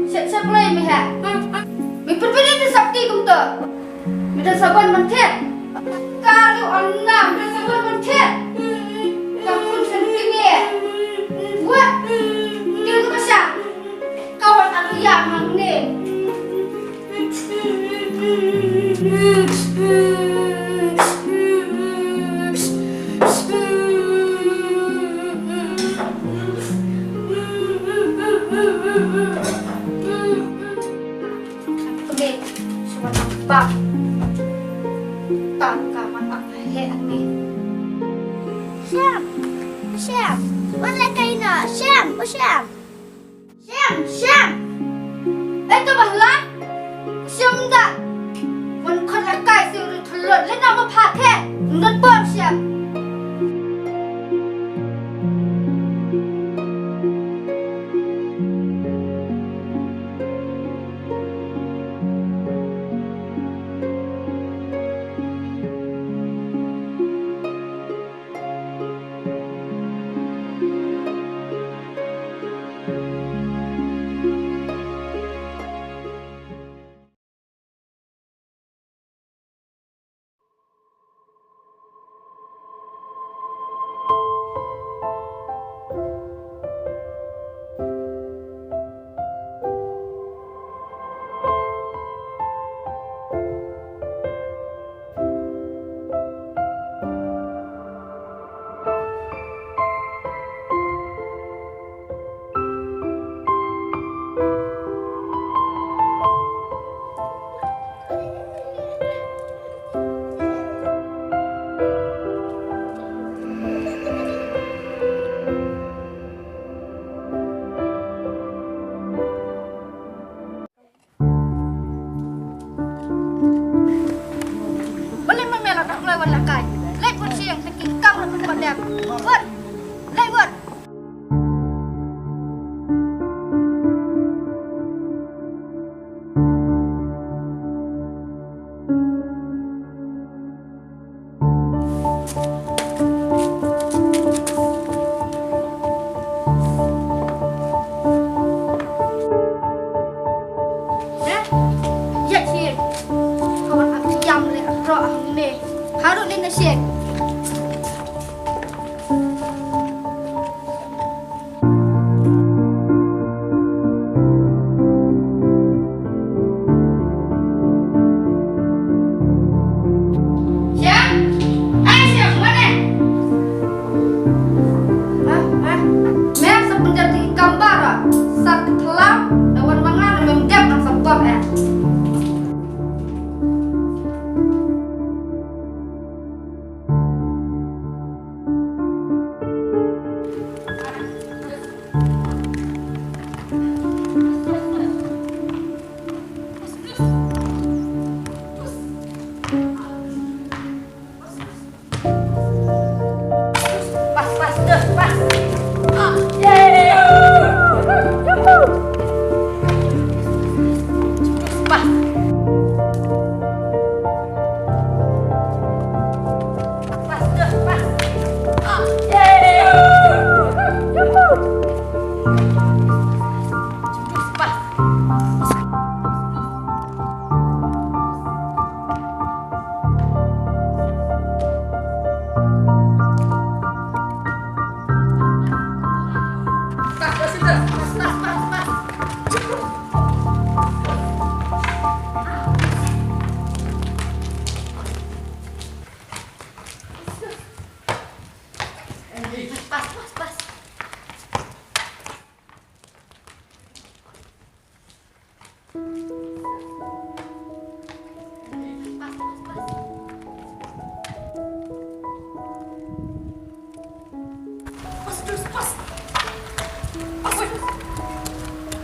siap mulai MeiHeh. Mi perpilih tu sakti kum tu. Mi dah saban mantet. Kalau anak dah saban mantet. Kampun sedikit ni. Buat. Dia tu pasal. Kawan aku yang hang ni. Okay, semua nampak. Tak kawan aku ni. Shym, mana Kane? Shym, Shym. Shym. Itu bahlah. Shym dah. Wan kon la kai siu thlot le na ma pha the. Ngot pom Shym. Buat. Lai buat. Ya, Cik. Kawan aku jam le roh ni. Harus ni nasihat.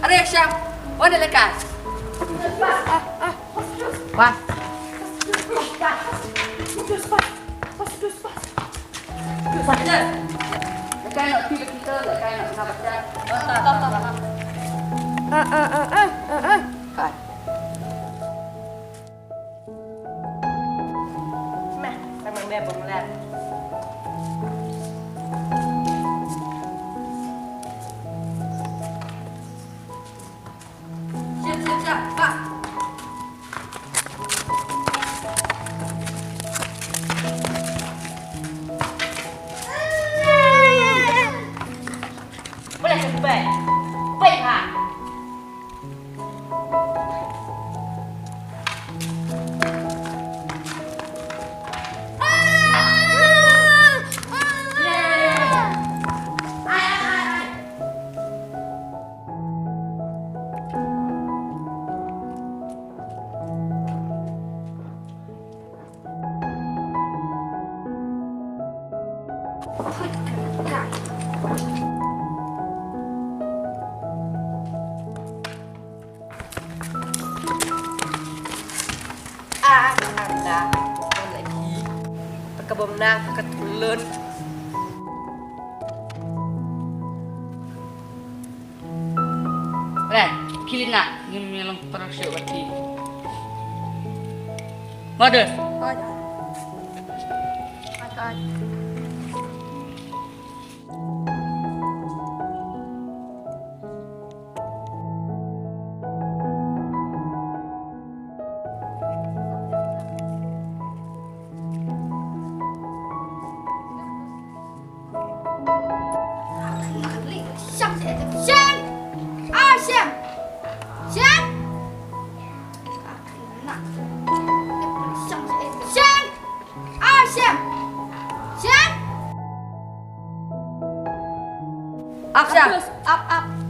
Ada Syam, mana lekas? Wah. Pasal. Lekas nak pergi kita, lekas nak baca. Tak. Meh, memang dia bermula. KhuBlei. Baiklah. Anda, con lại khí. Tất cả bom nang, tất cả lớn. Này, kilina, ini yang terus saya berarti. Mother. Up, up.